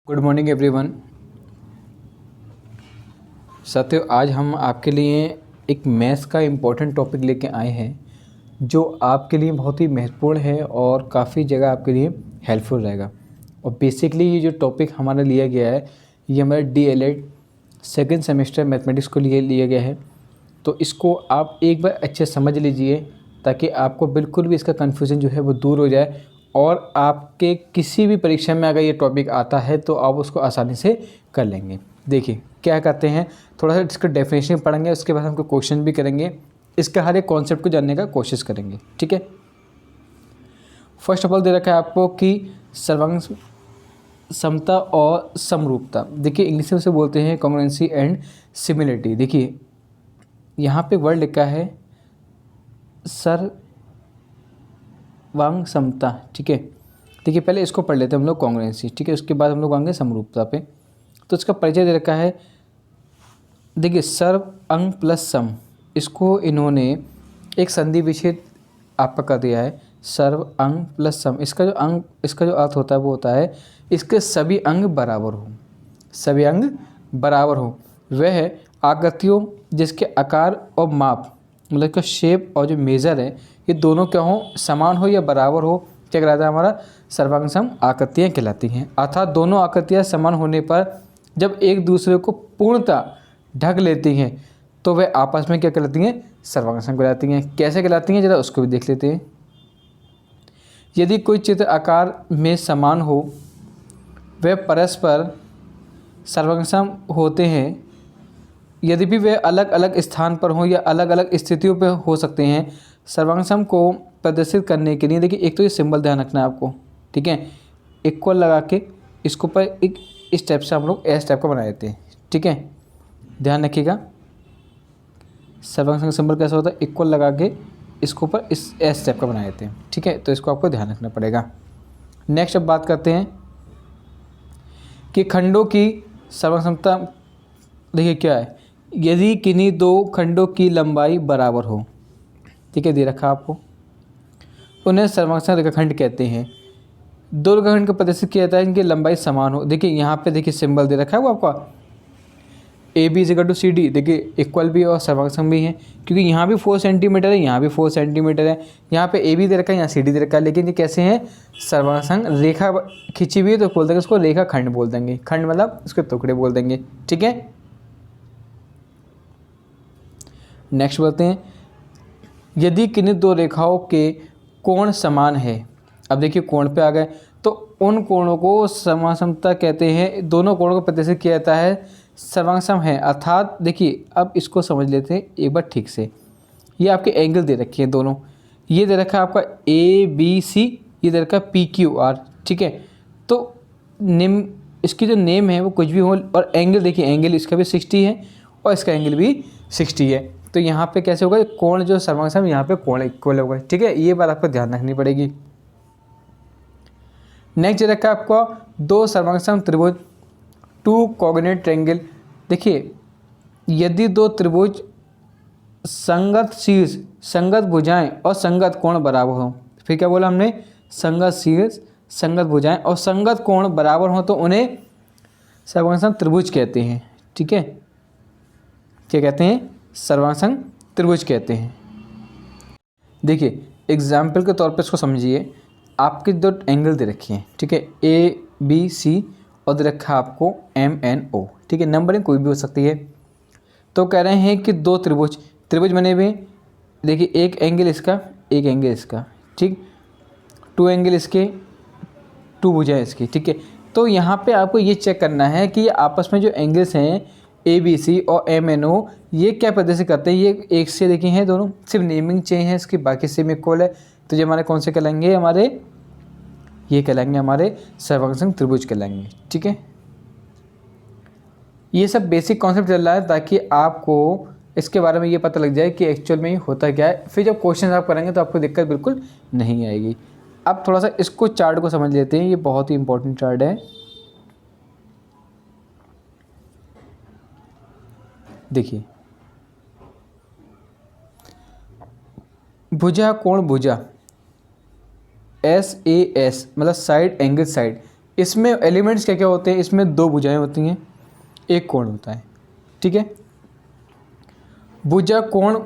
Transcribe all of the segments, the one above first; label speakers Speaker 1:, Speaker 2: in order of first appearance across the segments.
Speaker 1: Good morning everyone. साथियों, आज हम आपके लिए एक मैथ्स का इम्पोर्टेंट टॉपिक लेके आए हैं जो आपके लिए बहुत ही महत्वपूर्ण है और काफ़ी जगह आपके लिए हेल्पफुल रहेगा। और बेसिकली ये जो टॉपिक हमारा लिया गया है ये हमारे DLED सेकेंड सेमेस्टर मैथमेटिक्स को लिए लिया गया है। तो इसको आप एक बार अच्छे समझ लीजिए ताकि आपको बिल्कुल भी इसका कन्फ्यूज़न जो है वो दूर हो जाए और आपके किसी भी परीक्षा में अगर ये टॉपिक आता है तो आप उसको आसानी से कर लेंगे। देखिए क्या करते हैं, थोड़ा सा इसका डेफिनेशन पढ़ेंगे, उसके बाद हमको क्वेश्चन भी करेंगे, इसका हर एक कॉन्सेप्ट को जानने का कोशिश करेंगे। ठीक है, फर्स्ट ऑफ ऑल दे रखा है आपको कि सर्वांग समता और समरूपता। देखिए इंग्लिश में से बोलते हैं कॉन्ग्रुएंसी एंड सिमिलरिटी। देखिए यहाँ पे वर्ड लिखा है सर्वांग समता। ठीक है, देखिए पहले इसको पढ़ लेते हैं हम लोग कॉन्ग्रुएंसी। ठीक है, उसके बाद हम लोग आएंगे समरूपता पे। तो इसका परिचय दे रखा है। देखिए सर्व अंग प्लस सम, इसको इन्होंने एक संधि विच्छेद आपका कर दिया है। सर्व अंग प्लस सम, इसका जो अर्थ होता है वो होता है इसके सभी अंग बराबर हो, सभी अंग बराबर हो। वह आकृतियों जिसके आकार और माप मतलब का शेप और जो मेज़र है ये दोनों क्या हो, समान हो या बराबर हो, क्या कहलाता है हमारा सर्वांग सम आकृतियाँ कहलाती हैं। अर्थात दोनों आकृतियाँ समान होने पर जब एक दूसरे को पूर्णतः ढक लेती हैं तो वह आपस में क्या कहलाती हैं, सर्वांग सम कहलाती हैं। कैसे कहलाती हैं जरा उसको भी देख लेते हैं। यदि कोई चित्र आकार में समान हो वह परस्पर सर्वांग सम होते हैं। यदि भी वे अलग अलग स्थान पर हों या अलग अलग स्थितियों पर हो सकते हैं। सर्वांग सम को प्रदर्शित करने के लिए देखिए एक तो ये सिंबल ध्यान रखना है आपको। ठीक है, इक्वल लगा के इसको पर एक इस टाइप से हम लोग एस टाइप का बना देते हैं। ठीक है, ध्यान रखिएगा सर्वांग सम सिंबल कैसा होता है, इक्वल लगा के इसको ऊपर इस एस टाइप का बना देते हैं। ठीक है, तो इसको आपको ध्यान रखना पड़ेगा। नेक्स्ट अब बात करते हैं कि खंडों की सर्वांग समता। देखिए क्या है, यदि किन्हीं दो खंडों की लंबाई बराबर हो, ठीक है दे रखा आपको, उन्हें सर्वांग सम रेखाखंड कहते हैं। दो रेखाखंड को प्रदर्शित किया जाता है इनकी लंबाई समान हो। देखिए यहाँ पे देखिए सिंबल दे रखा है वो आपका AB = CD। देखिए इक्वल भी और सर्वांग सम भी है क्योंकि यहाँ भी 4 सेंटीमीटर है, यहाँ भी 4 सेंटीमीटर है। यहाँ पे AB दे रखा है, यहाँ CD दे रखा है, लेकिन ये कैसे हैं, सर्वांग सम रेखा खींची हुई है तो बोल देंगे उसको रेखा खंड बोल देंगे। खंड मतलब उसके टुकड़े बोल देंगे। ठीक है, नेक्स्ट बोलते हैं यदि किन्हीं दो रेखाओं के कोण समान है। अब देखिए कोण पे आ गए तो उन कोणों को सर्वांग समता कहते हैं। दोनों कोणों को प्रदर्शित किया जाता है सर्वांग सम है। अर्थात देखिए अब इसको समझ लेते हैं एक बार ठीक से। ये आपके एंगल दे रखे हैं दोनों, ये दे रखा है आपका ABC, ये दे रखा है PQR। ठीक है, तो नेम इसकी जो नेम है वो कुछ भी हो और एंगल देखिए एंगल इसका भी 60 है और इसका एंगल भी 60 है। तो यहाँ पे कैसे होगा, कोण जो सर्वांग सम यहाँ पे कोण इक्वल होगा। ठीक है, ये बात आपको ध्यान रखनी पड़ेगी। नेक्स्ट रखा है आपको दो सर्वांग सम त्रिभुज, 2 कोऑर्डिनेट ट्रायंगल। देखिए यदि दो त्रिभुज संगत शीर्ष, संगत भुजाएं और संगत कोण बराबर हो, फिर क्या बोला हमने, संगत शीर्ष, संगत भुजाएं और संगत कोण बराबर हो तो उन्हें सर्वांग सम त्रिभुज कहते हैं। ठीक है, क्या कहते हैं, सर्वांग सम त्रिभुज कहते हैं। देखिए एग्जाम्पल के तौर पर इसको समझिए। आपके दो एंगल दे रखी हैं, ठीक है, ABC और दे रखा आपको MNO। ठीक है, नंबरिंग कोई भी हो सकती है। तो कह रहे हैं कि दो त्रिभुज बने हुए, देखिए एक एंगल इसका, एक एंगल इसका, ठीक, 2 एंगल इसके, 2 भुजाएं इसकी। ठीक है, तो यहाँ पे आपको ये चेक करना है कि आपस में जो एंगल्स हैं ABC और MNO ये क्या प्रदर्शित करते हैं। ये एक से देखिए हैं दोनों, सिर्फ नेमिंग चेंज है इसकी, बाकी सेम इक्वल है। तो ये हमारे कौन से कहलाएंगे, हमारे ये कहलाएंगे हमारे सर्वांग सम त्रिभुज कहलाएंगे। ठीक है, ये सब बेसिक कॉन्सेप्ट चल रहा है ताकि आपको इसके बारे में ये पता लग जाए कि एक्चुअल में होता क्या है। फिर जब क्वेश्चन आप करेंगे तो आपको दिक्कत बिल्कुल नहीं आएगी। अब थोड़ा सा इसको चार्ट को समझ लेते हैं, ये बहुत ही इंपॉर्टेंट चार्ट है। देखिए भुजा कोण भुजा SAS मतलब साइड एंगल साइड, इसमें एलिमेंट्स क्या क्या होते हैं, इसमें दो भुजाएं होती हैं, एक कोण होता है, ठीक है। भुजा कोण,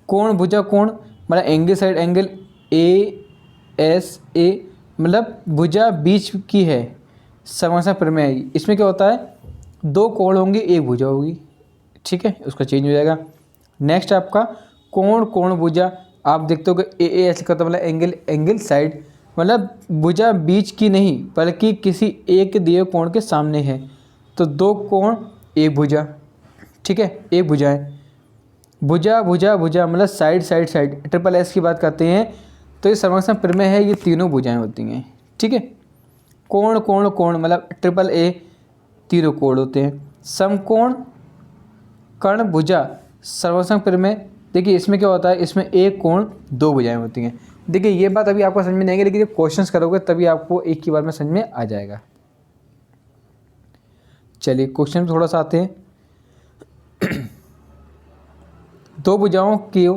Speaker 1: कोण भुजा कोण मतलब angle side angle A S A, मतलब भुजा बीच की है, समस्या प्रमेय है। इसमें क्या होता है, दो कोण होंगे एक भुजा होगी, ठीक है, उसका चेंज हो जाएगा। नेक्स्ट आपका कोण कोण भुजा, आप देखते हो कि ए एस का मतलब एंगल एंगल साइड, मतलब भुजा बीच की नहीं बल्कि किसी एक दिए कोण के सामने है, तो दो कोण एक भुजा, ठीक है, एक भुजा है। भुजा भुजा भुजा मतलब side side side, triple S की बात करते हैं तो ये समस्या प्रमेय है, ये तीनों भुजाएं होती हैं, ठीक है। कोण कोण कोण मतलब ट्रिपल ए, तीनों कोण होते हैं। समकोण कर्ण भुजा सर्वसंग प्रमेय, देखिए इसमें क्या होता है, इसमें एक कोण दो भुजाएं होती हैं। देखिए ये बात अभी आपको समझ में नहीं आएगी, लेकिन जब क्वेश्चंस करोगे तभी आपको एक ही बार में समझ में आ जाएगा। चलिए क्वेश्चन थोड़ा सा आते हैं। दो भुजाओं की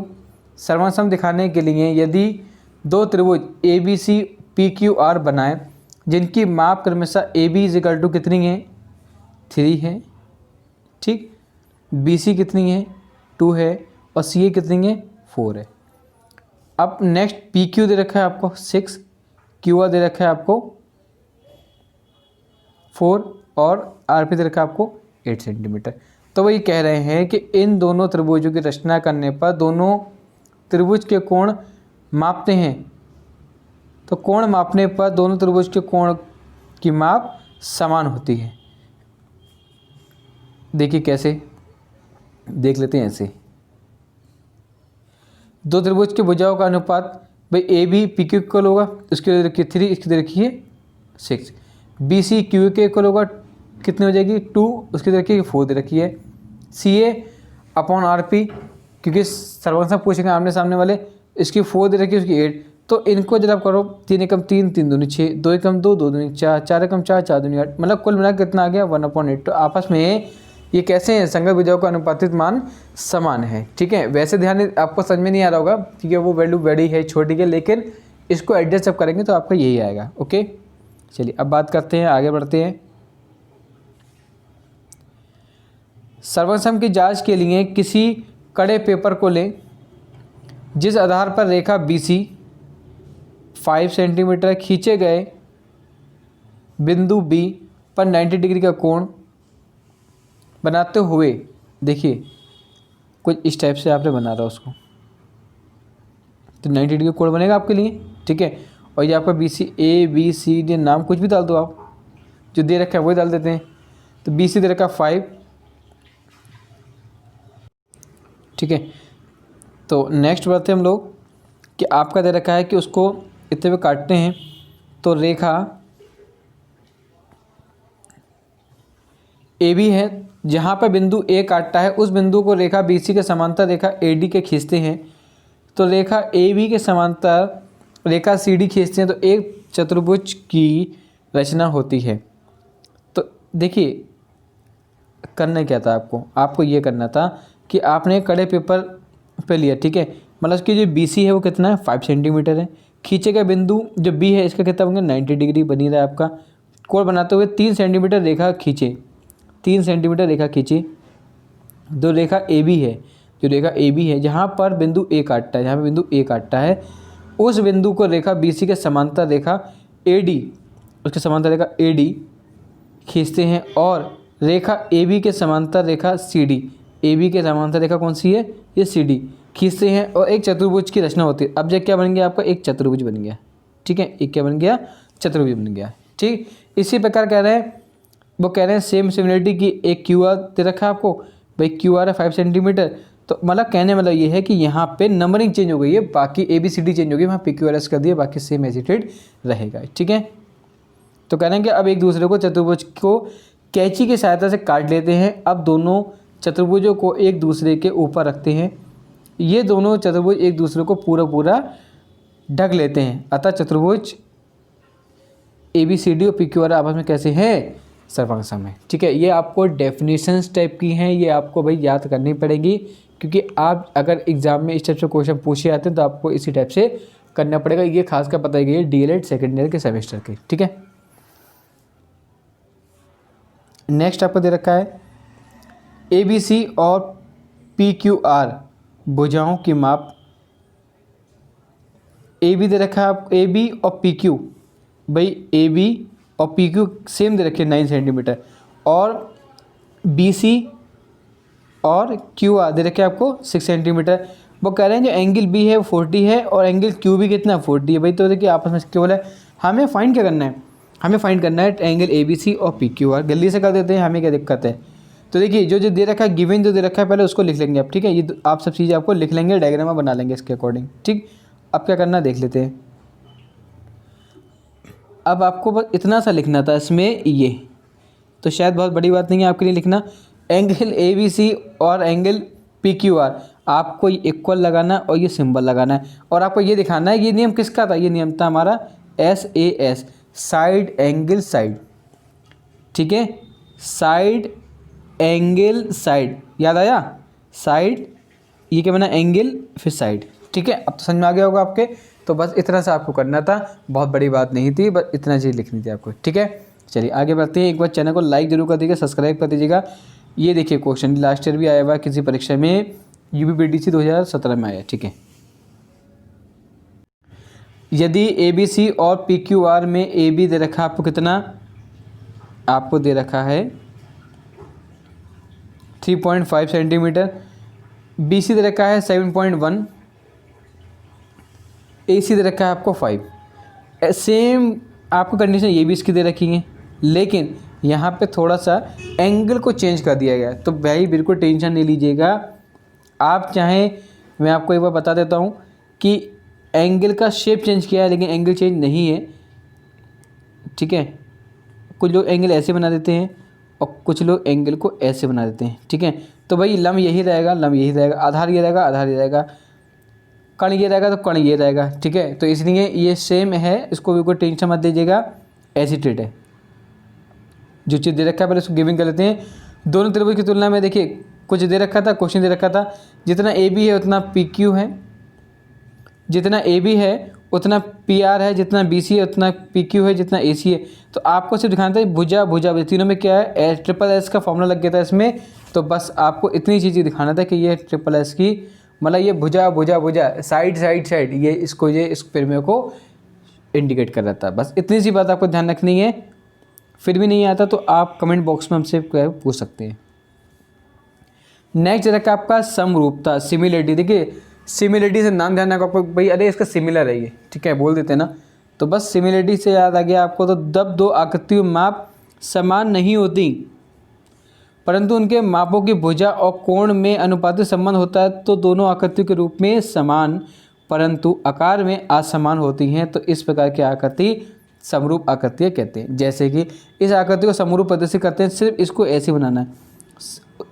Speaker 1: सर्वसम दिखाने के लिए यदि दो त्रिभुज A B C P Q R बनाए जिनकी माप क्रमशः ए बी इजिकल टू कितनी है, 3 है, ठीक, बी सी कितनी है, 2 है, और सी ए कितनी है, 4 है। अब नेक्स्ट पी क्यू दे रखा है आपको 6, क्यू आर दे रखा है आपको 4, और आर पी दे रखा है आपको 8 सेंटीमीटर। तो वही कह रहे हैं कि इन दोनों त्रिभुजों की रचना करने पर दोनों त्रिभुज के कोण मापते हैं, तो कोण मापने पर दोनों त्रिभुज के कोण की माप समान होती है। देखिए कैसे, देख लेते हैं ऐसे। दो त्रिभुज के भुजाओं का अनुपात भाई A B P Q equal होगा, उसके लिए रखिए 3, इसके लिए रखिए 6। बी सी क्यू के इक्वल होगा, कितनी हो जाएगी 2, उसके लिए रखिए 4 दे रखी है। सी ए अपॉन आर पी, क्योंकि सर्वसम पूछेंगे आमने सामने वाले, इसकी 4 दे रखी है, उसकी 8। तो इनको जब आप करो 3 एकम 3, 3 दूनी 6, 2 एकम 2, 2 दूनी 4, 4 एकम 4, 4 दूनी 8, मतलब कुल मिलाकर कितना आ गया 1/8। तो आपस में ये कैसे हैं, संगत भुजाओं का अनुपातिक मान समान है, ठीक है। वैसे ध्यान आपको समझ में नहीं आ रहा होगा क्योंकि वो वैल्यू बड़ी है छोटी है, लेकिन इसको एडजस्ट जब करेंगे तो आपका यही आएगा, ओके। चलिए अब बात करते हैं, आगे बढ़ते हैं। सर्वसम की जांच के लिए किसी कड़े पेपर को लें जिस आधार पर रेखा BC 5 सेंटीमीटर खींचे गए बिंदु B पर 90 डिग्री का कोण बनाते हुए, देखिए कुछ इस टाइप से आपने बना रहा उसको, तो 90 डिग्री का कोण बनेगा आपके लिए, ठीक है। और ये आपका BC ABCD नाम कुछ भी डाल दो आप, जो दे रखा है वही डाल देते हैं। तो BC दे रखा 5, ठीक है। तो नेक्स्ट बढ़ते हैं हम लोग कि आपका दे रखा है कि उसको इतने पे काटते हैं, तो रेखा AB है, जहाँ पर बिंदु A काटता है उस बिंदु को रेखा BC के समांतर रेखा AD के खींचते हैं, तो रेखा AB के समांतर रेखा CD खींचते हैं, तो एक चतुर्भुज की रचना होती है। तो देखिए करना क्या था आपको ये करना था कि आपने कड़े पेपर पे लिया, ठीक है, मतलब उसकी जो BC है वो कितना है 5 सेंटीमीटर है, खींचे गया बिंदु जो B है इसका कितना होंगे 90 डिग्री बनी रहा है आपका। कोण बनाते हुए 3 सेंटीमीटर रेखा खींचे, 3 सेंटीमीटर रेखा खींची। जो रेखा AB है, जो रेखा AB है जहाँ पर बिंदु A काटता है, जहाँ पर बिंदु A काटता है उस बिंदु को रेखा BC के समांतर रेखा AD, उसके समांतर रेखा AD खींचते हैं, और रेखा AB के समांतर रेखा CD, AB के समांतर रेखा कौन सी है, ये CD खींचते हैं, और एक चतुर्भुज की रचना होती है। अब जब क्या बन गया आपका, एक चतुर्भुज बन गया, ठीक है, एक क्या बन गया, चतुर्भुज बन गया, ठीक। इसी प्रकार कह रहे हैं, वो कह रहे हैं सेम सिमिलरिटी की एक QR दे रखा है आपको, भाई QR है 5 सेंटीमीटर, तो मतलब कहने मतलब ये है कि यहाँ पे नंबरिंग चेंज हो गई है, बाकी ABCD चेंज हो गई, वहाँ PQRS कर दिया, बाकी सेम एजिटेड रहेगा, ठीक है। तो कह रहे हैं कि अब एक दूसरे को चतुर्भुज को कैंची की सहायता से काट लेते हैं। अब दोनों चतुर्भुजों को एक दूसरे के ऊपर रखते हैं, ये दोनों चतुर्भुज एक दूसरे को पूरा ढक लेते हैं, अतः चतुर्भुज ABCD और PQR आपस में कैसे हैं, सर्वसम है, ठीक है। ये आपको डेफिनेशंस टाइप की हैं, ये आपको भाई याद करनी पड़ेगी, क्योंकि आप अगर एग्जाम में इस टाइप से क्वेश्चन पूछे जाते हैं तो आपको इसी टाइप से करना पड़ेगा। ये खास कर पता है DLED सेकेंड ईयर के सेमेस्टर के, ठीक है। नेक्स्ट आपको दे रखा है ए बी सी और पी क्यू आर भुजाओं की माप। ए बी दे रखा है आप, ए बी और पी क्यू, भाई ए बी और पी क्यू सेम दे रखे 9 सेंटीमीटर, और बी सी और क्यू आर दे रखे आपको 6 सेंटीमीटर। वो कह रहे हैं जो एंगल बी है वो 40 है और एंगल क्यू भी कितना 40 है। भाई तो देखिए आपस में केवल है, हमें फाइंड क्या करना है, हमें फाइंड करना है एंगल ए बी सी और पी क्यू आर। जल्दी से कर देते हैं, हमें क्या दिक्कत है। तो देखिए जो जो दे रखा है, गिवन जो दे रखा है पहले उसको लिख लेंगे आप, ठीक है। ये आप सब चीज़ें आपको लिख लेंगे, डायग्राम बना लेंगे इसके अकॉर्डिंग, ठीक। अब क्या करना देख लेते हैं। अब आपको बस इतना सा लिखना था इसमें, ये तो शायद बहुत बड़ी बात नहीं है आपके लिए लिखना। एंगल ए बी सी और एंगल पी क्यू आर आपको इक्वल लगाना और ये सिंबल लगाना है, और आपको ये दिखाना है। ये नियम किसका था, ये नियम था हमारा SAS, साइड एंगल साइड, ठीक है। साइड एंगल साइड, याद आया, साइड ये क्या बना, एंगल फिर साइड, ठीक है। अब तो समझ में आ गया होगा आपके। तो बस इतना सा आपको करना था, बहुत बड़ी बात नहीं थी, बस इतना चीज़ लिखनी थी आपको, ठीक है। चलिए आगे बढ़ते हैं। एक बार चैनल को लाइक जरूर कर दीजिएगा, सब्सक्राइब कर दीजिएगा। ये देखिए क्वेश्चन लास्ट ईयर भी आया हुआ है किसी परीक्षा में, UPPTC 2017 में आया, ठीक है। यदि ABC और PQR में AB दे रखा है आपको कितना, आपको दे रखा है 3.5 सेंटीमीटर, BC दे रखा है 7.1, AC दे रखा है आपको 5। सेम आपको कंडीशन ये भी इसकी दे रखी है, लेकिन यहाँ पे थोड़ा सा एंगल को चेंज कर दिया गया है। तो भाई बिल्कुल टेंशन नहीं लीजिएगा, आप चाहें, मैं आपको एक बार बता देता हूँ कि एंगल का शेप चेंज किया है लेकिन एंगल चेंज नहीं है, ठीक है। कुछ लोग एंगल ऐसे बना देते हैं और कुछ लोग एंगल को ऐसे बना देते हैं, ठीक है। तो भाई लंब यही रहेगा, लंब यही रहेगा, आधार ये रहेगा, आधार ये रहेगा, कण ये रहेगा तो कण ये रहेगा, ठीक है। तो इसलिए ये सेम है, इसको भी कोई टेंशन मत दीजिएगा, ऐसी ट्रीट है। जो चीज़ दे रखा है पहले उसको गिविंग कर लेते हैं। दोनों त्रिभुज की तुलना में देखिए कुछ दे रखा था, क्वेश्चन दे रखा था, जितना ए बी है उतना पी क्यू है, जितना ए बी है उतना पी आर है, जितना बी सी है उतना पी क्यू है, जितना ए सी है। तो आपको सिर्फ दिखाना था भुजा भुजा, तीनों में क्या है, ट्रिपल एस का फॉर्मूला लग गया था इसमें। तो बस आपको इतनी चीज़ें दिखाना था कि ये ट्रिपल एस की मतलब ये भुजा भुजा भुजा, साइड साइड साइड, ये इसको ये इस परिमेय को इंडिकेट कर रहा था। बस इतनी सी बात आपको ध्यान रखनी है। फिर भी नहीं आता तो आप कमेंट बॉक्स में हमसे पूछ सकते हैं। नेक्स्ट रखा आपका समरूपता, सिमिलरिटी। देखिए सिमिलरिटी से नाम ध्यान रखो आपको, भाई अरे इसका सिमिलर है ये, ठीक है, बोल देते हैं ना। तो बस सिमिलरिटी से याद आ गया आपको। तो जब दो आकृतियों माप समान नहीं होती परंतु उनके मापों की भुजा और कोण में अनुपातिक संबंध होता है तो दोनों आकृतियों के रूप में समान परंतु आकार में असमान होती हैं, तो इस प्रकार की आकृति समरूप आकृतियाँ कहते हैं। जैसे कि इस आकृति को समरूप प्रदर्शित करते हैं, सिर्फ इसको ऐसे बनाना है,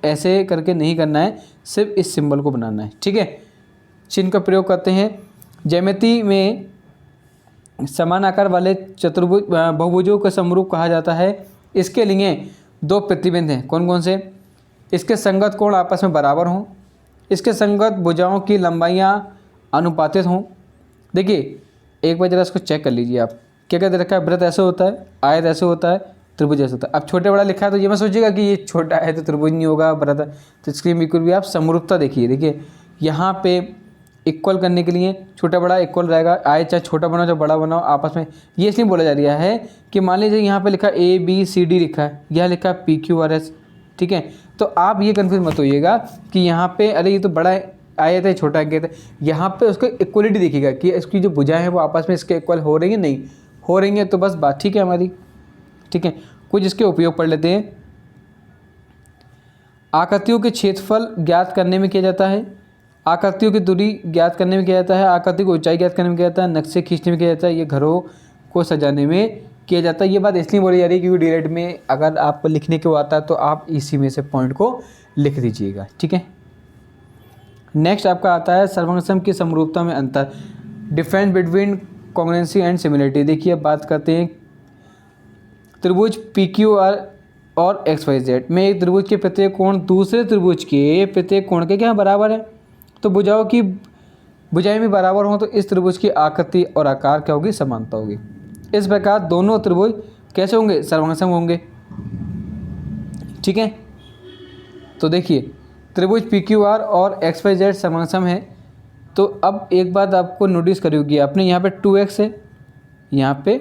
Speaker 1: ऐसे करके नहीं करना है, सिर्फ इस सिंबल को बनाना है, ठीक है। चिन्ह का प्रयोग करते हैं। ज्यामिति में समान आकार वाले चतुर्भुज बहुभुजों का समरूप कहा जाता है। इसके लिए दो प्रतिबिंब हैं, कौन कौन से, इसके संगत कोण आपस में बराबर हों, इसके संगत भुजाओं की लंबाइयाँ अनुपातित हों। देखिए एक बार जरा इसको चेक कर लीजिए आप, क्या क्या दे रखा है, वृत्त ऐसे होता है, आयत ऐसे होता है, त्रिभुज ऐसे होता है। अब छोटे बड़ा लिखा है तो ये मत सोचिएगा कि ये छोटा है तो त्रिभुज नहीं होगा, वृत्त। तो इसके लिए बिल्कुल भी आप समरूपता देखिए। देखिए यहाँ पे इक्वल करने के लिए छोटा बड़ा इक्वल रहेगा, आयत चाहे छोटा बनाओ चाहे बड़ा बनाओ आपस में, ये इसलिए बोला जा रहा है कि मान लीजिए यहाँ पे लिखा ABCD लिखा है, यहाँ लिखा PQRS, ठीक है। तो आप ये कन्फ्यूज मत होइएगा कि यहाँ पे अरे ये तो बड़ा आयत है छोटा आयत है, यहाँ पे उसको इक्वलिटी देखिएगा कि इसकी जो भुजाएं हैं वो आपस में इसके इक्वल हो रही है, नहीं हो रही हैं, तो बस बात ठीक है हमारी, ठीक है। कुछ इसके उपयोग पढ़ लेते हैं। आकृतियों के क्षेत्रफल ज्ञात करने में किया जाता है, आकृतियों की दूरी ज्ञात करने में किया जाता है, आकृति की ऊंचाई ज्ञात करने में किया जाता है, नक्शे खींचने में किया जाता है, ये घरों को सजाने में किया जाता है। ये बात इसलिए बोली जा रही है क्योंकि डीएलएड में अगर आपको लिखने को आता है तो आप इसी में से पॉइंट को लिख दीजिएगा, ठीक है। नेक्स्ट आपका आता है सर्वसम की समरूपता में अंतर, difference between congruency and similarity. देखिए अब बात करते हैं त्रिभुज PQR और XYZ में एक त्रिभुज के प्रत्येक कोण दूसरे त्रिभुज के प्रत्येक कोण के क्या बराबर है, तो भुजाओं की भुजाएं भी बराबर हों तो इस त्रिभुज की आकृति और आकार क्या होगी, समानता होगी। इस प्रकार दोनों त्रिभुज कैसे होंगे, सर्वसम होंगे। ठीक है। तो देखिए त्रिभुज पी क्यू आर और एक्स वाई जेड समासम है। तो अब एक बात आपको नोटिस करी होगी आपने, यहाँ पे 2x है, यहाँ पे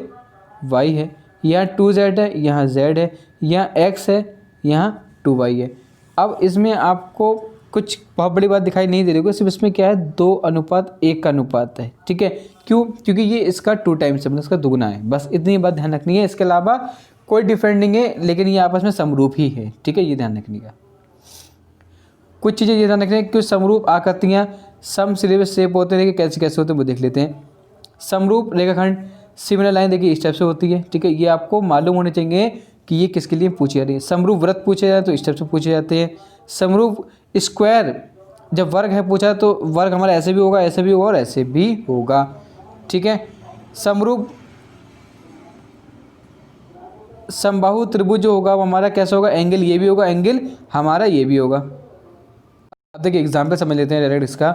Speaker 1: y है, यहाँ 2z है, यहाँ z है, यहाँ x है, यहाँ 2y है। अब इसमें आपको कुछ बहुत बड़ी बात दिखाई नहीं दे रही होगी, सिर्फ इसमें क्या है 2:1 का अनुपात है। ठीक है, क्यों? क्योंकि ये इसका 2 टाइम्स है, मतलब इसका दुगना है। बस इतनी बात ध्यान रखनी है, इसके अलावा कोई डिफरेंट नहीं है, लेकिन ये आपस में समरूप ही है। ठीक है, ये ध्यान रखनी है। कुछ चीज़ें ये ध्यान रखनी है, कुछ समरूप आकृतियाँ सम सिलेबस शेप होते हैं, कैसे कैसे होते हैं वो देख लेते हैं। समरूप रेखाखंड सिमिलर लाइन देखिए इस टाइप से होती है। ठीक है, ये आपको मालूम होने चाहिए कि ये किसके लिए पूछी जा रही है। समरूप वृत्त पूछे जाए तो इस टाइप से पूछे जाते हैं। समरूप स्क्वायर जब वर्ग है पूछा तो वर्ग हमारा ऐसे भी होगा, ऐसे भी होगा और ऐसे भी होगा। ठीक है, समरूप समबाहु त्रिभुज जो होगा वो हमारा कैसा होगा, एंगल ये भी होगा, एंगल हमारा ये भी होगा। अब देखिए एग्जाम्पल समझ लेते हैं डायरेक्ट इसका,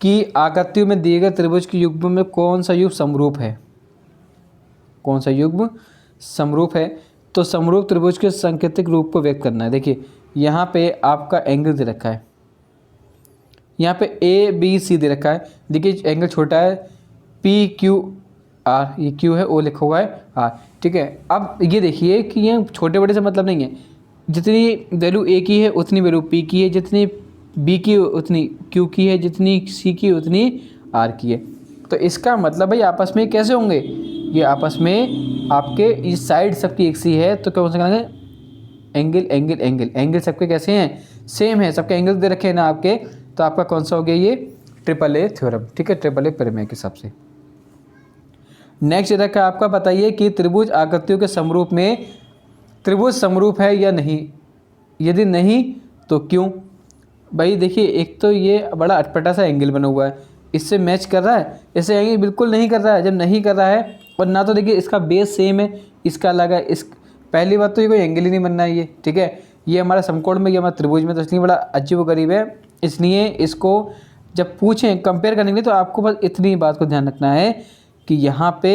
Speaker 1: कि आकृतियों में दिए गए त्रिभुज के युग्म में कौन सा युग्म समरूप है, कौन सा युग्म समरूप है। तो समरूप त्रिभुज के सांकेतिक रूप को व्यक्त करना है। देखिए यहाँ पे आपका एंगल दे रखा है, यहाँ पे ए बी सी दे रखा है। देखिए एंगल छोटा है पी क्यू आर, ये क्यू है, ओ लिखा हुआ है आर। ठीक है, अब ये देखिए कि ये छोटे बड़े से मतलब नहीं है, जितनी वैल्यू ए की है उतनी वैल्यू पी की है, जितनी बी की उतनी क्यू की है, जितनी सी की उतनी आर की है। तो इसका मतलब भाई आपस में कैसे होंगे, ये आपस में आपके इस साइड सबकी एक सी है, तो क्या हो सकेंगे, एंगल एंगल एंगल एंगल सबके कैसे हैं, सेम है, सबके एंगल दे रखे हैं ना आपके। तो आपका कौन सा हो गया, ये ट्रिपल ए थ्योरम। ठीक है, ट्रिपल ए प्रमेय के हिसाब से। नेक्स्ट रखा आपका, बताइए कि त्रिभुज आकृतियों के समरूप में त्रिभुज समरूप है या नहीं, यदि नहीं तो क्यों। भाई देखिए एक तो ये बड़ा अटपटा सा एंगल बना हुआ है, इससे मैच कर रहा है, इससे एंगल बिल्कुल नहीं कर रहा है। जब नहीं कर रहा है और ना तो देखिए इसका बेस सेम है, इसका अलग है, इस पहली बात तो ये कोई एंगल ही नहीं बनना है ये। ठीक है, ये हमारा समकोण में, ये हमारा त्रिभुज में, तो इसलिए बड़ा अजीब गरीब है। इसलिए इसको जब पूछें कंपेयर करने के लिए तो आपको बस इतनी बात को ध्यान रखना है कि यहाँ पे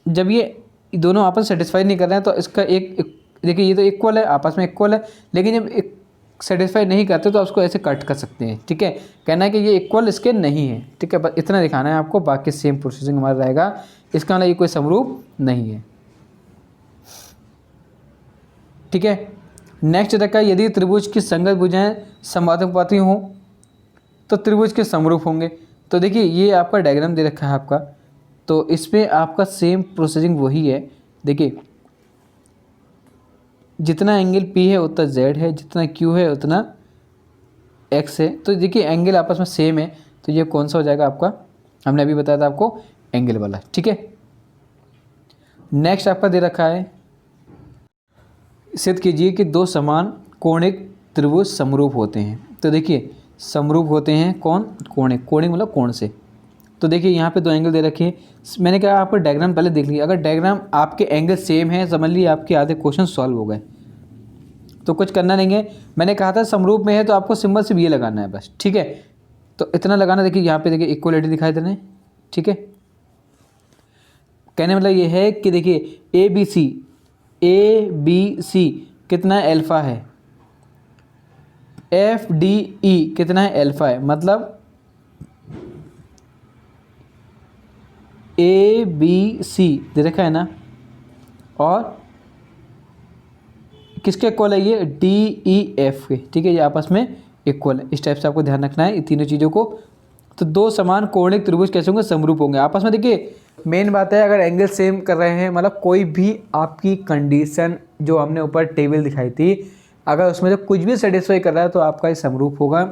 Speaker 1: जब ये दोनों आपस सेटिस्फाई नहीं कर रहे हैं तो इसका एक देखिए ये तो इक्वल है, आपस में इक्वल है, लेकिन जब एक सेटिस्फाई नहीं करते तो उसको ऐसे कट कर सकते हैं। ठीक है, कहना है कि ये इक्वल इसके नहीं है। ठीक है, बस इतना दिखाना है आपको, बाकी सेम प्रोसेसिंग हमारा रहेगा। इसका मतलब ये कोई समरूप नहीं है। ठीक है, नेक्स्ट रखा, यदि त्रिभुज की संगत भुजाएं समानुपाती हों तो त्रिभुज के समरूप होंगे। तो देखिए ये आपका डायग्राम दे रखा है आपका, तो इसमें आपका सेम प्रोसेसिंग वही है। देखिए जितना एंगल P है उतना Z है, जितना Q है उतना X है। तो देखिए एंगल आपस में सेम है, तो ये कौन सा हो जाएगा आपका, हमने अभी बताया था आपको एंगल वाला। ठीक है, नेक्स्ट आपका दे रखा है, सिद्ध कीजिए कि दो समान कोणिक त्रिभुज समरूप होते हैं। तो देखिए समरूप होते हैं कौन, कोणिक, कोणिक मतलब कोण से। तो देखिए यहाँ पे दो एंगल दे रखे हैं, मैंने कहा आपको डायग्राम पहले देख लिया, अगर डायग्राम आपके एंगल सेम है समझ लीजिए आपके आधे क्वेश्चन सॉल्व हो गए। तो कुछ करना नहीं है, मैंने कहा था समरूप में है तो आपको सिंबल सिर्फ ये लगाना है बस। ठीक है, तो इतना लगाना। देखिए यहाँ पे देखिए इक्वलिटी दिखाई दे रहे हैं। ठीक है, कहने मतलब ये है कि देखिए ए बी सी कितना अल्फा है, एफ डी ई कितना है अल्फा है, मतलब ए बी सी दे रखा है ना, और किसके इक्वल है ये, डी ई एफ के। ठीक है, ये आपस में इक्वल है। इस टाइप से आपको ध्यान रखना है इन तीनों चीज़ों को। तो दो समान कोणिक त्रिभुज कैसे होंगे, समरूप होंगे आपस में। देखिए मेन बात है, अगर एंगल सेम कर रहे हैं, मतलब कोई भी आपकी कंडीशन जो हमने ऊपर टेबल दिखाई थी, अगर उसमें से कुछ भी सेटिस्फाई कर रहा है तो आपका ये समरूप होगा।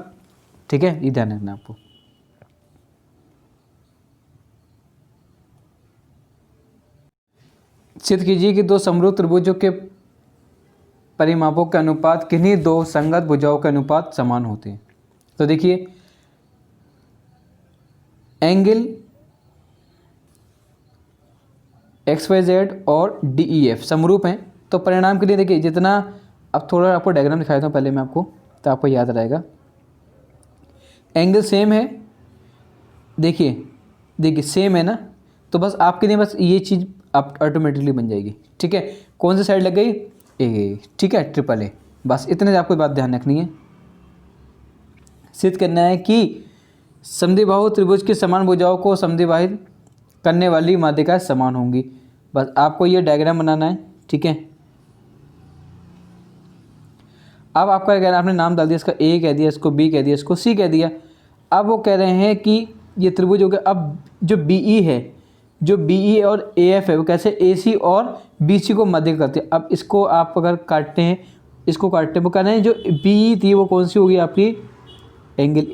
Speaker 1: ठीक है, ये ध्यान रखना आपको। सिद्ध कीजिए कि दो समरूप त्रिभुजों के परिमापों के अनुपात किन्हीं दो संगत भुजाओं के अनुपात समान होते हैं। तो देखिए एंगल XYZ और DEF समरूप हैं, तो परिणाम के लिए देखिए जितना, अब थोड़ा आपको डायग्राम दिखाया था पहले मैं आपको, तो आपको याद रहेगा। एंगल सेम है, देखिए सेम है ना, तो बस आपके लिए बस ये चीज़ आप ऑटोमेटिकली बन जाएगी। ठीक है, कौन सी साइड लग गई, ए। ठीक है, ट्रिपल ए बस इतने से आपको बात ध्यान रखनी है। सिद्ध करना है कि समद्विबाहु त्रिभुज की समान भुजाओं को समद्विबाहित करने वाली माध्यिकाएं समान होंगी। बस आपको ये डायग्राम बनाना है, ठीक है। अब आपका क्या कहना, आपने नाम डाल दिया, इसका ए कह दिया, इसको बी कह दिया, इसको सी कह दिया। अब वो कह रहे हैं कि ये त्रिभुज हो गया। अब जो बी है, जो बी और ए एफ है, वो कैसे ए सी और बी सी को मध्य करते हैं। अब इसको आप अगर काटते हैं, इसको काटते हैं, वो कह रहे हैं जो बी थी वो कौन सी होगी आपकी, एंगल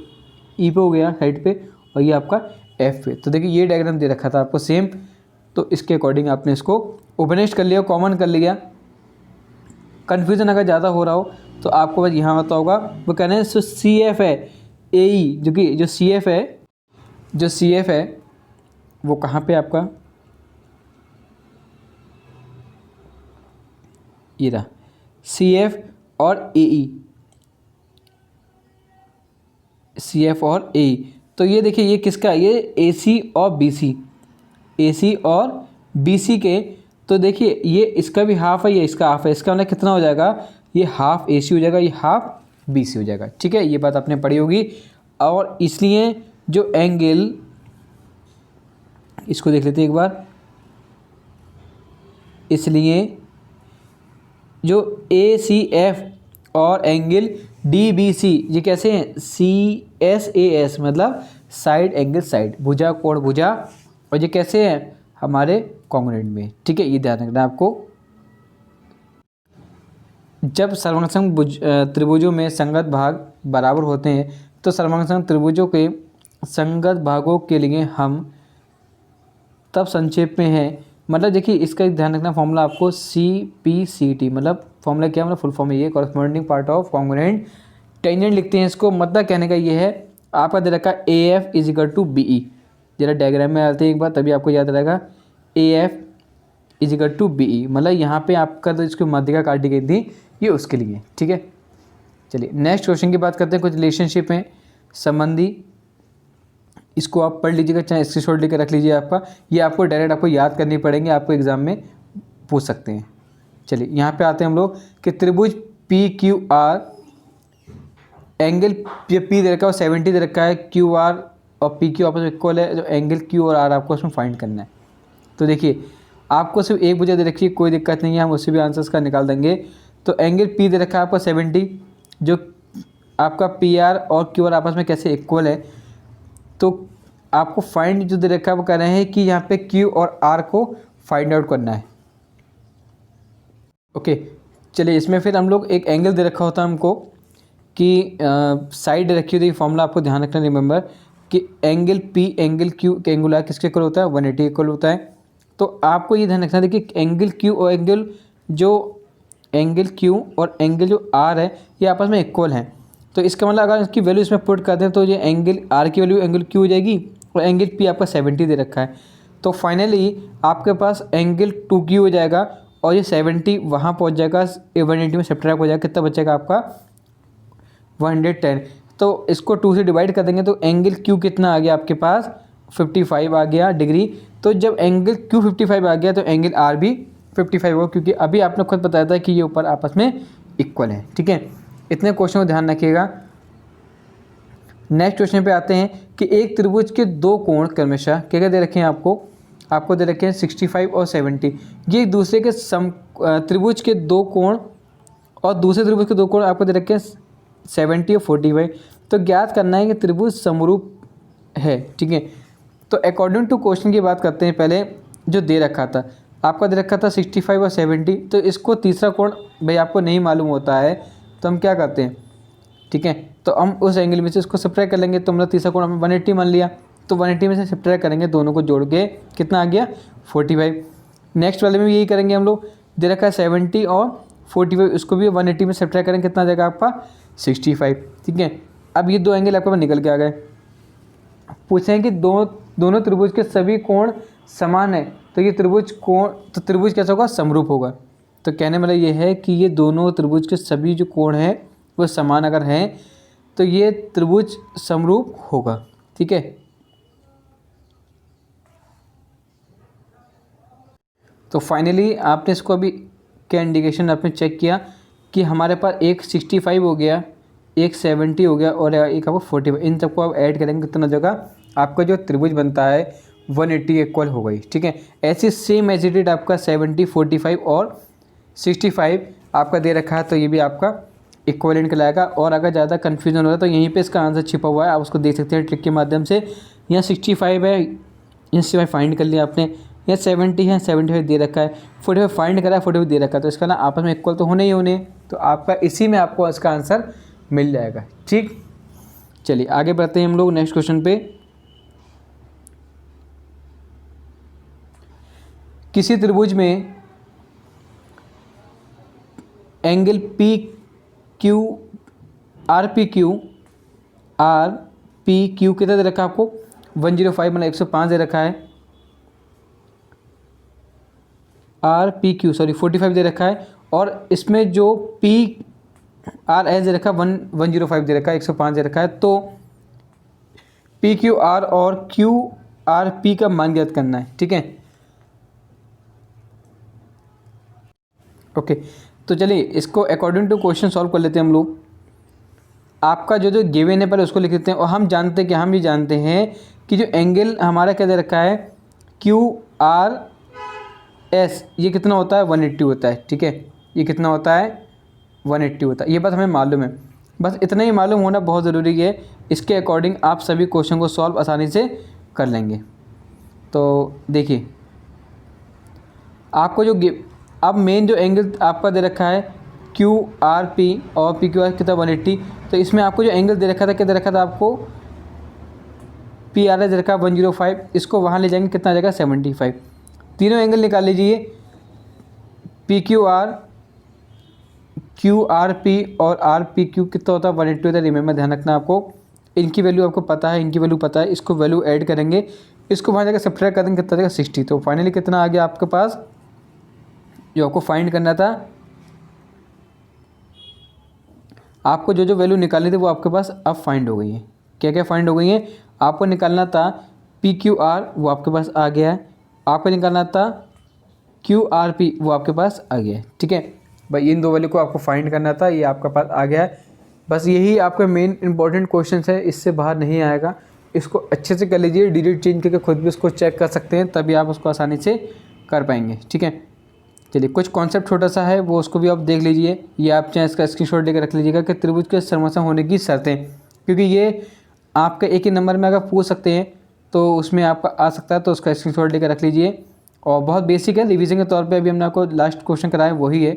Speaker 1: ई पे हो गया साइड पे, और ये आपका एफ पे। तो देखिए ये डायग्राम दे रखा था आपको सेम, तो इसके अकॉर्डिंग आपने इसको उपनिष्ठ कर लिया, कॉमन कर लिया। कन्फ्यूज़न अगर ज़्यादा हो रहा हो तो आपको बस यहाँ पता होगा। वो कह रहे हैं सी एफ है ए ई, जो कि जो सी एफ है वो कहाँ पे आपका, ये रहा सी एफ और ए ई, सी एफ और ए ई। तो ये देखिए ये किसका, ये ए सी और बी सी, ए सी और बी सी के। तो देखिए ये इसका भी हाफ है, ये इसका हाफ है, इसका मतलब कितना हो जाएगा, ये हाफ ए सी हो जाएगा, ये हाफ बी सी हो जाएगा, ठीक है। ये बात आपने पढ़ी होगी। और इसलिए जो एंगल, इसको देख लेते हैं एक बार, इसलिए जो ए सी एफ और एंगल डी बी सी ये कैसे हैं, सी एस ए एस मतलब साइड एंगल साइड, भुजा कोण भुजा, और ये कैसे हैं हमारे कॉन्ग्रुएंट में, ठीक है। ये ध्यान रखना है आपको। जब सर्वसंग त्रिभुजों में संगत भाग बराबर होते हैं तो सर्वसंग त्रिभुजों के संगत भागों के लिए हम तब संक्षेप में है, मतलब देखिए इसका ध्यान रखना फॉर्मूला आपको सी पी सी टी, मतलब फॉर्मूला क्या, मतलब फुल फॉर्म ये corresponding part of congruent tangent लिखते हैं इसको। मतलब कहने का ये है, आपका दे रखा A F is equal to B E, जरा डायग्राम में आते हैं एक बार तभी आपको याद रहेगा। A F is equal to B E, मतलब यहाँ पे आपका तो इसकी माध्यिका काटी गई थी, ये उसके लिए, ठीक है। चलिए नेक्स्ट क्वेश्चन की बात करते हैं। कुछ रिलेशनशिप हैं संबंधी, इसको आप पढ़ लीजिएगा, चाहे स्क्रीनशॉट लेकर रख लीजिए आपका, ये आपको डायरेक्ट आपको याद करनी पड़ेंगे, आपको एग्जाम में पूछ सकते हैं। चलिए यहाँ पे आते हैं हम लोग कि त्रिभुज P Q R, angle P दे रखा है और 70 दे रखा है, क्यू आर और पी क्यू आपस में इक्वल है, जो एंगल क्यू और आर आपको उसमें फाइंड करना है। तो देखिए आपको सिर्फ एक भुजा दे रखी है, कोई दिक्कत नहीं है, हम उससे भी आंसर्स का निकाल देंगे। तो एंगल पी दे रखा है आपको 70, जो आपका पी आर और क्यू आर आपस में कैसे इक्वल है। तो आपको फाइंड जो दे रखा है वो कह रहे हैं कि यहाँ पे क्यू और आर को फाइंड आउट करना है, ओके। चलिए इसमें फिर हम लोग एक एंगल दे रखा होता है हमको कि साइड रखी होती है, फॉर्मूला आपको ध्यान रखना रिमेंबर कि एंगल पी एंगल क्यू के एंगुलर किसके इक्वल होता है, 180 इक्वल होता है। तो आपको ये ध्यान रखना है कि एंगल क्यू और एंगल जो आर है ये आपस में इक्वल हैं। तो इसका मतलब अगर इसकी वैल्यू इसमें पुट करते हैं तो ये एंगल आर की वैल्यू एंगल क्यू हो जाएगी और एंगल पी आपका 70 दे रखा है। तो फाइनली आपके पास एंगल 2Q हो जाएगा और ये 70 वहाँ पहुँच जाएगा, 180 में सब्ट्रैक्ट हो जाएगा, कितना बचेगा आपका 110। तो इसको 2 से डिवाइड कर देंगे तो एंगल क्यू कितना आ गया आपके पास 55 आ गया डिग्री। तो जब एंगल क्यू 55 आ गया तो एंगल आर भी 55 होगा, क्योंकि अभी आपने खुद बताया था कि ये ऊपर आपस में इक्वल है, ठीक है। इतने क्वेश्चन को ध्यान रखिएगा। नेक्स्ट क्वेश्चन पे आते हैं कि एक त्रिभुज के दो कोण क्रमशः क्या क्या दे रखे हैं आपको दे रखे हैं 65 और 70। ये एक दूसरे के त्रिभुज के दो कोण और दूसरे त्रिभुज के दो कोण आपको दे रखे हैं 70 और 45। तो ज्ञात करना है कि त्रिभुज समरूप है, ठीक है। तो अकॉर्डिंग टू क्वेश्चन की बात करते हैं। पहले जो दे रखा था आपका दे रखा था 65 और 70, तो इसको तीसरा कोण भाई आपको नहीं मालूम होता है तो हम क्या करते हैं, ठीक है। तो हम उस एंगल में से इसको सब्ट्रैक्ट कर लेंगे। तो मतलब तीसरा कोण हमने 180 मान लिया, तो 180 में से सब्ट्रैक्ट करेंगे, दोनों को जोड़ के कितना आ गया 45। नेक्स्ट वाले में भी यही करेंगे हम लोग, दे रखा है 70 और 45, उसको भी 180 में सब्ट्रैक्ट करेंगे, कितना आ जाएगा आपका 65, ठीक है। अब ये दो एंगल आपके पास निकल के आ गए। पूछे हैं कि दोनों त्रिभुज के सभी कोण समान है, तो ये त्रिभुज कैसा होगा, समरूप होगा। तो कहने वाला ये है कि ये दोनों त्रिभुज के सभी जो कोण हैं वो समान अगर हैं तो ये त्रिभुज समरूप होगा, ठीक है। तो फाइनली आपने इसको अभी क्या इंडिकेशन आपने चेक किया कि हमारे पास एक 65 हो गया, एक 70 हो गया और एक आपको 45, इन सबको आप ऐड करेंगे कितना जगह आपका जो त्रिभुज बनता है 180 इक्वल हो गई। ठीक है, ऐसे सेम एज इट इज आपका 70, 45 और 65 आपका दे रखा है, तो ये भी आपका इक्वलेंट कहलाएगा। और अगर ज़्यादा कन्फ्यूजन हो रहा है तो यहीं पे इसका आंसर छिपा हुआ है, आप उसको देख सकते हैं ट्रिक के माध्यम से। यहाँ 65 है, यहाँ 65 फाइंड कर लिया आपने, यहाँ 70 है, 75 दे रखा है, 45 फाइंड करा है, 45 दे रखा है, तो इसका ना आपस में इक्वल तो होने ही होने, तो आपका इसी में आपको इसका आंसर मिल जाएगा। ठीक, चलिए आगे बढ़ते हैं हम लोग नेक्स्ट क्वेश्चन पे। किसी त्रिभुज में angle P Q R P Q कितना दे रखा है आपको 105 मतलब 105 दे रखा है, आर पी क्यू सॉरी 45 दे रखा है, और इसमें जो पी आर एस दे रखा है 105 दे रखा है, 105 दे रखा है। तो पी क्यू आर और क्यू आर पी का मान ज्ञात करना है। ठीक है, ओके, तो चलिए इसको अकॉर्डिंग टू क्वेश्चन सॉल्व कर लेते हैं हम लोग। आपका जो जो गिवन है पहले उसको लिख लेते हैं, और हम जानते हैं कि हम ये जानते हैं कि जो एंगल हमारा क्या दे रखा है क्यू आर एस, ये कितना होता है 180 होता है। ठीक है, ये कितना होता है 180 होता है, ये बात हमें मालूम है, बस इतना ही मालूम होना बहुत ज़रूरी है। इसके अकॉर्डिंग आप सभी क्वेश्चन को सॉल्व आसानी से कर लेंगे। तो देखिए आपको जो अब मेन जो एंगल आपका दे रखा है क्यू आर पी और पी क्यू आर कितना 180, तो इसमें आपको जो एंगल दे रखा था क्या दे रखा था आपको पी आर एस दे रखा 105, इसको वहाँ ले जाएंगे कितना आ जाएगा 75। तीनों एंगल निकाल लीजिए, पी क्यू आर पी और आर पी क्यू कितना होता है 180 होता है। रिमेंबर ध्यान रखना आपको, इनकी वैल्यू आपको पता है, इनकी वैल्यू पता है, इसको वैल्यू ऐड करेंगे, इसको वहाँ जाकर सब्ट्रैक्ट कर देंगे कितना आ जाएगा 60। तो फाइनली कितना आ गया आपके पास जो आपको फाइंड करना था, आपको जो जो वैल्यू निकालनी थी वो आपके पास अब फाइंड हो गई है। क्या क्या फाइंड हो गई है, आपको निकालना था पी क्यू आर वो आपके पास आ गया है, आपको निकालना था क्यू आर पी वो आपके पास आ गया है। ठीक है भाई, इन दो वैल्यू को आपको फाइंड करना था, ये आपके पास आ गया है। बस यही आपका मेन इंपॉर्टेंट क्वेश्चन है, इससे बाहर नहीं आएगा। इसको अच्छे से कर लीजिए, डिलीट चेंज करके खुद भी उसको चेक कर सकते हैं, तभी आप उसको आसानी से कर पाएंगे। ठीक है, चलिए कुछ कॉन्सेप्ट छोटा सा है वो उसको भी आप देख लीजिए, ये आप चाहे इसका स्क्रीनशॉट लेकर रख लीजिएगा कि त्रिभुज के समसम होने की शर्तें, क्योंकि ये आपका एक ही नंबर में अगर पूछ सकते हैं तो उसमें आपका आ सकता है, तो उसका स्क्रीनशॉट लेकर रख लीजिए। और बहुत बेसिक है, रिवीजन के तौर पे अभी हमने आपको लास्ट क्वेश्चन कराया वही है।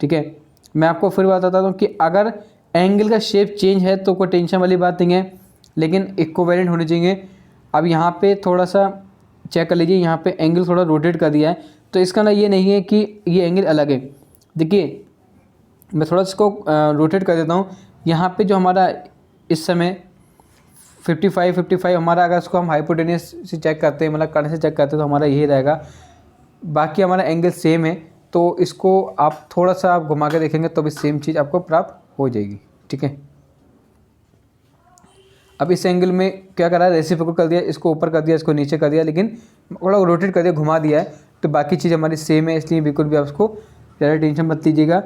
Speaker 1: ठीक है, मैं आपको फिर बताता हूँ कि अगर एंगल का शेप चेंज है तो कोई टेंशन वाली बात नहीं है, लेकिन इक्विवेलेंट होने चाहिए। अब यहाँ पे थोड़ा सा चेक कर लीजिए, यहाँ पे एंगल थोड़ा रोटेट कर दिया है, तो इसका ना ये नहीं है कि ये एंगल अलग है। देखिए मैं थोड़ा इसको रोटेट कर देता हूँ, यहाँ पे जो हमारा इस समय 55 हमारा, अगर इसको हम हाइपोटेनियस से चेक करते हैं, मतलब करने से चेक करते हैं, तो हमारा यही रहेगा। बाकी हमारा एंगल सेम है, तो इसको आप थोड़ा सा आप घुमा के देखेंगे तो भी सेम चीज़ आपको प्राप्त हो जाएगी। ठीक है, अब इस एंगल में क्या करा है, रेसिप्रोकल कर दिया, इसको ऊपर कर दिया, इसको नीचे कर दिया, लेकिन थोड़ा रोटेट कर दिया, घुमा दिया है, तो बाकी चीज़ हमारी सेम है, इसलिए बिल्कुल भी आप उसको ज़्यादा टेंशन मत लीजिएगा।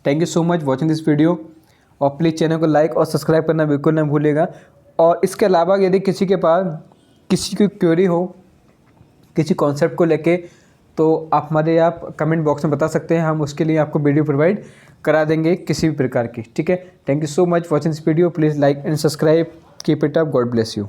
Speaker 1: Thank you so much watching this video, और प्लीज़ चैनल को लाइक और सब्सक्राइब करना बिल्कुल ना भूलिएगा। और इसके अलावा यदि किसी के पास किसी की क्वेरी हो किसी कॉन्सेप्ट को लेके, तो आप हमारे आप कमेंट बॉक्स में बता सकते हैं, हम उसके लिए आपको वीडियो प्रोवाइड करा देंगे किसी भी प्रकार की। ठीक है, thank you so much watching this video, please like and subscribe, keep it up, God bless you.